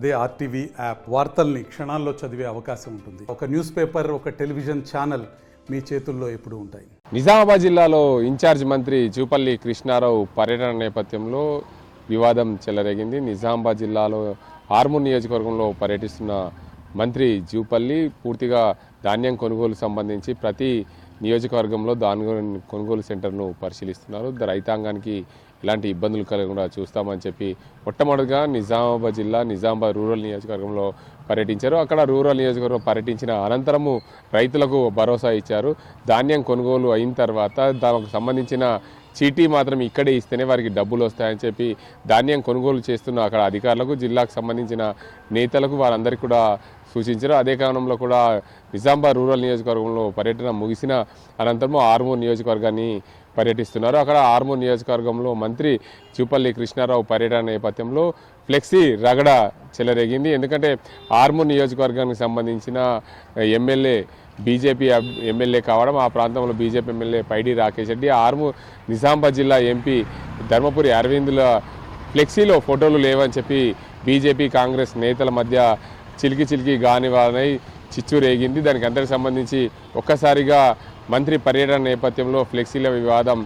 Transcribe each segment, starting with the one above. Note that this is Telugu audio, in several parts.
అదే ఆర్టీవీ యాప్ వార్తల్ని క్షణాల్లో చదివే అవకాశం ఉంటుంది. ఒక న్యూస్ పేపర్, ఒక టెలివిజన్ ఛానల్ మీ చేతుల్లో ఎప్పుడూ ఉంటాయి. నిజామాబాద్ జిల్లాలో ఇన్ఛార్జ్ మంత్రి జూపల్లి కృష్ణారావు పర్యటన నేపథ్యంలో వివాదం చెలరేగింది. నిజామాబాద్ జిల్లాలో ఆర్మూర్ నియోజకవర్గంలో పర్యటిస్తున్న మంత్రి జూపల్లి పూర్తిగా ధాన్యం కొనుగోలు సంబంధించి ప్రతి నియోజకవర్గంలో ధాన్యం కొనుగోలు సెంటర్ను పరిశీలిస్తున్నారు. రైతాంగానికి ఇలాంటి ఇబ్బందులు కలగకుండా చూస్తామని చెప్పి మొట్టమొదటిగా నిజామాబాద్ జిల్లా నిజామాబాద్ రూరల్ నియోజకవర్గంలో పర్యటించారు. అక్కడ రూరల్ నియోజకవర్గం పర్యటించిన అనంతరము రైతులకు భరోసా ఇచ్చారు. ధాన్యం కొనుగోలు అయిన తర్వాత దానికి సంబంధించిన చీటీ మాత్రం ఇక్కడే ఇస్తేనే వారికి డబ్బులు వస్తాయని చెప్పి ధాన్యం కొనుగోలు చేస్తున్న అక్కడ అధికారులకు, జిల్లాకు సంబంధించిన నేతలకు వారందరికీ కూడా సూచించారు. అదే కారణంలో కూడా నిజామాబాద్ రూరల్ నియోజకవర్గంలో పర్యటన ముగిసిన అనంతరం ఆర్మూర్ నియోజకవర్గాన్ని పర్యటిస్తున్నారు. అక్కడ ఆర్మూర్ నియోజకవర్గంలో మంత్రి జూపల్లి కృష్ణారావు పర్యటన నేపథ్యంలో ఫ్లెక్సీ రగడ చెలరేగింది. ఎందుకంటే ఆర్మూర్ నియోజకవర్గానికి సంబంధించిన ఎమ్మెల్యే బీజేపీ ఎమ్మెల్యే కావడం, ఆ ప్రాంతంలో బీజేపీ ఎమ్మెల్యే పైడి రాకేష్ రెడ్డి, ఆర్మూర్ నిజామాబాద్ జిల్లా ఎంపీ ధర్మపురి అరవిందుల ఫ్లెక్సీలో ఫోటోలు లేవని చెప్పి బీజేపీ కాంగ్రెస్ నేతల మధ్య చిలికి గానివానై చిచ్చు రేగింది. దానికి అందరికి సంబంధించి ఒక్కసారిగా మంత్రి పర్యటన నేపథ్యంలో ఫ్లెక్సీల వివాదం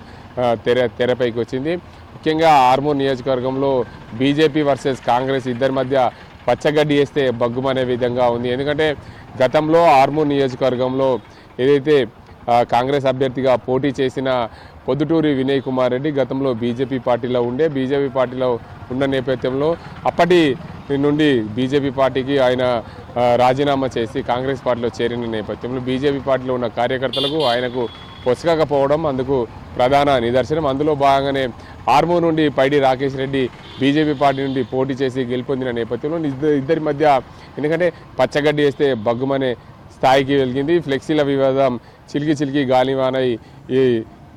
తెరపైకి వచ్చింది. ముఖ్యంగా ఆర్మూర్ నియోజకవర్గంలో బీజేపీ వర్సెస్ కాంగ్రెస్ ఇద్దరి మధ్య పచ్చగడ్డి వేస్తే బగ్గుమనే విధంగా ఉంది. ఎందుకంటే గతంలో ఆర్మూర్ నియోజకవర్గంలో ఏదైతే కాంగ్రెస్ అభ్యర్థిగా పోటీ చేసిన పొద్దుటూరి వినయ్ కుమార్ రెడ్డి గతంలో బీజేపీ పార్టీలో ఉన్న నేపథ్యంలో అప్పటి నుండి బీజేపీ పార్టీకి ఆయన రాజీనామా చేసి కాంగ్రెస్ పార్టీలో చేరిన నేపథ్యంలో బీజేపీ పార్టీలో ఉన్న కార్యకర్తలకు ఆయనకు పొసగకపోవడం అందుకు ప్రధాన నిదర్శనం. అందులో భాగంగానే ఆర్మూర్ నుండి పైడి రాకేష్ రెడ్డి బీజేపీ పార్టీ నుండి పోటీ చేసి గెలుపొందిన నేపథ్యంలో ఇద్దరి మధ్య ఎందుకంటే పచ్చగడ్డి వేస్తే బగ్గుమనే స్థాయికి వెలిగింది. ఫ్లెక్సీల వివాదం చిలికి గాలివానై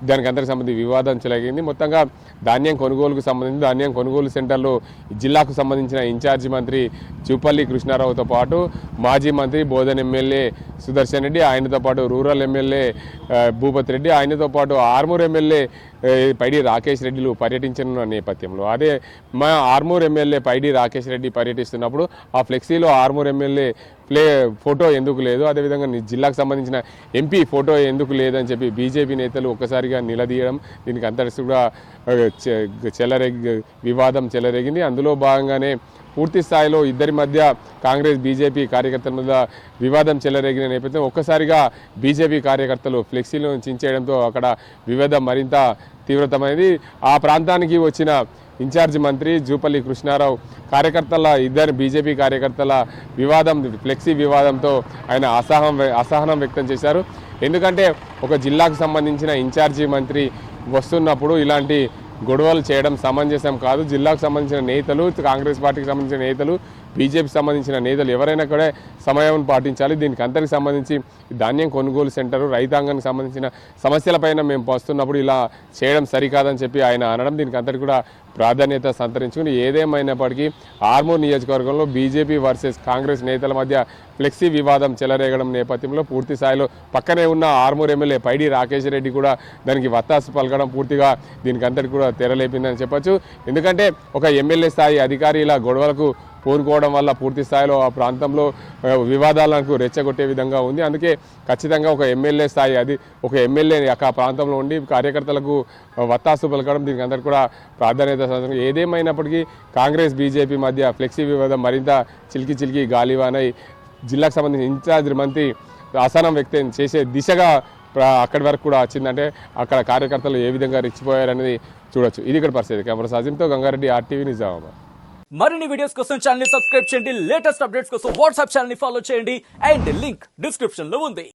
దానికి అందరికి సంబంధించి వివాదం చెలగింది. మొత్తంగా ధాన్యం కొనుగోలుకు సంబంధించి ధాన్యం కొనుగోలు సెంటర్లో జిల్లాకు సంబంధించిన ఇన్ఛార్జి మంత్రి జూపల్లి కృష్ణారావుతో పాటు మాజీ మంత్రి బోధన్ ఎమ్మెల్యే సుదర్శన్ రెడ్డి, ఆయనతో పాటు రూరల్ ఎమ్మెల్యే భూపతి రెడ్డి, ఆయనతో పాటు ఆర్మూర్ ఎమ్మెల్యే పైడి రాకేష్ రెడ్డిలు పర్యటించనున్న నేపథ్యంలో అదే మా ఆర్మూర్ ఎమ్మెల్యే పైడి రాకేష్ రెడ్డి పర్యటిస్తున్నప్పుడు ఆ ఫ్లెక్సీలో ఆర్మూర్ ఎమ్మెల్యే ఫోటో ఎందుకు లేదు, అదేవిధంగా జిల్లాకు సంబంధించిన ఎంపీ ఫోటో ఎందుకు లేదని చెప్పి బీజేపీ నేతలు ఒక్కసారిగా నిలదీయడం, దీనికి అంతటి కూడా వివాదం చెలరేగింది. అందులో భాగంగానే పూర్తి స్థాయిలో ఇద్దరి మధ్య కాంగ్రెస్ బీజేపీ కార్యకర్తల మధ్య వివాదం చెలరేగిన నేపథ్యం ఒక్కసారిగా బీజేపీ కార్యకర్తలు ఫ్లెక్సీలను చించేయడంతో అక్కడ వివాదం మరింత తీవ్రతమైంది. ఆ ప్రాంతానికి వచ్చిన ఇన్ఛార్జ్ మంత్రి జూపల్లి కృష్ణారావు ఇద్దరు బీజేపీ కార్యకర్తల వివాదం ఫ్లెక్సీ వివాదంతో ఆయన అసహనం వ్యక్తం చేశారు. ఎందుకంటే ఒక జిల్లాకు సంబంధించిన ఇన్ఛార్జి మంత్రి వస్తున్నప్పుడు ఇలాంటి గొడవలు చేయడం సమంజసం కాదు. జిల్లాకు సంబంధించిన నేతలు, కాంగ్రెస్ పార్టీకి సంబంధించిన నేతలు, బీజేపీకి సంబంధించిన నేతలు ఎవరైనా కూడా సమయం పాటించాలి. దీనికి అందరికి సంబంధించి ధాన్యం కొనుగోలు సెంటరు రైతాంగానికి సంబంధించిన సమస్యలపైన మేము వస్తున్నప్పుడు ఇలా చేయడం సరికాదని చెప్పి ఆయన అనడం దీనికి అందరికీ కూడా ప్రాధాన్యత సంతరించుకుని ఏదేమైనప్పటికీ ఆర్మూర్ నియోజకవర్గంలో బీజేపీ వర్సెస్ కాంగ్రెస్ నేతల మధ్య ఫ్లెక్సీ వివాదం చెలరేగడం నేపథ్యంలో పూర్తి స్థాయిలో పక్కనే ఉన్న ఆర్మూర్ ఎమ్మెల్యే పైడి రాకేష్ రెడ్డి కూడా దానికి వత్తాసు పలకడం పూర్తిగా దీనికి అందరికీ కూడా తెరలేపిందని చెప్పొచ్చు. ఎందుకంటే ఒక ఎమ్మెల్యే స్థాయి అధికారి ఇలా గొడవలకు పూనుకోవడం వల్ల పూర్తి స్థాయిలో ఆ ప్రాంతంలో వివాదాలకు రెచ్చగొట్టే విధంగా ఉంది. అందుకే ఖచ్చితంగా ఒక ఎమ్మెల్యే స్థాయి ఒక ఎమ్మెల్యే ఆ ప్రాంతంలో ఉండి కార్యకర్తలకు వత్తాసు పలకడం దీనికి అందరికీ కూడా ప్రాధాన్యత. ఏదేమైనప్పటికీ కాంగ్రెస్ బీజేపీ మధ్య ఫ్లెక్సీ వివాదం మరింత చిలికి గాలివానై జిల్లాకు సంబంధించిన ఇన్ఛార్జ్ మంత్రి అసహనం వ్యక్తం చేసే దిశగా అక్కడి వరకు కూడా వచ్చిందంటే అక్కడ కార్యకర్తలు ఏ విధంగా రెచ్చిపోయారనేది చూడొచ్చు. ఇది ఇక్కడ పరిస్థితి. కెమెరా సాజింతో గంగారెడ్డి, ఆర్టీవీ, నిజామాబాద్. మరిన్ని వీడియోస్ కోసం ఛానల్ ని సబ్స్క్రైబ్ చేయండి. లేటెస్ట్ అప్డేట్స్ కోసం వాట్సాప్ ఛానల్ ని ఫాలో చేయండి. అండ్ లింక్ డిస్క్రిప్షన్ లో ఉంది.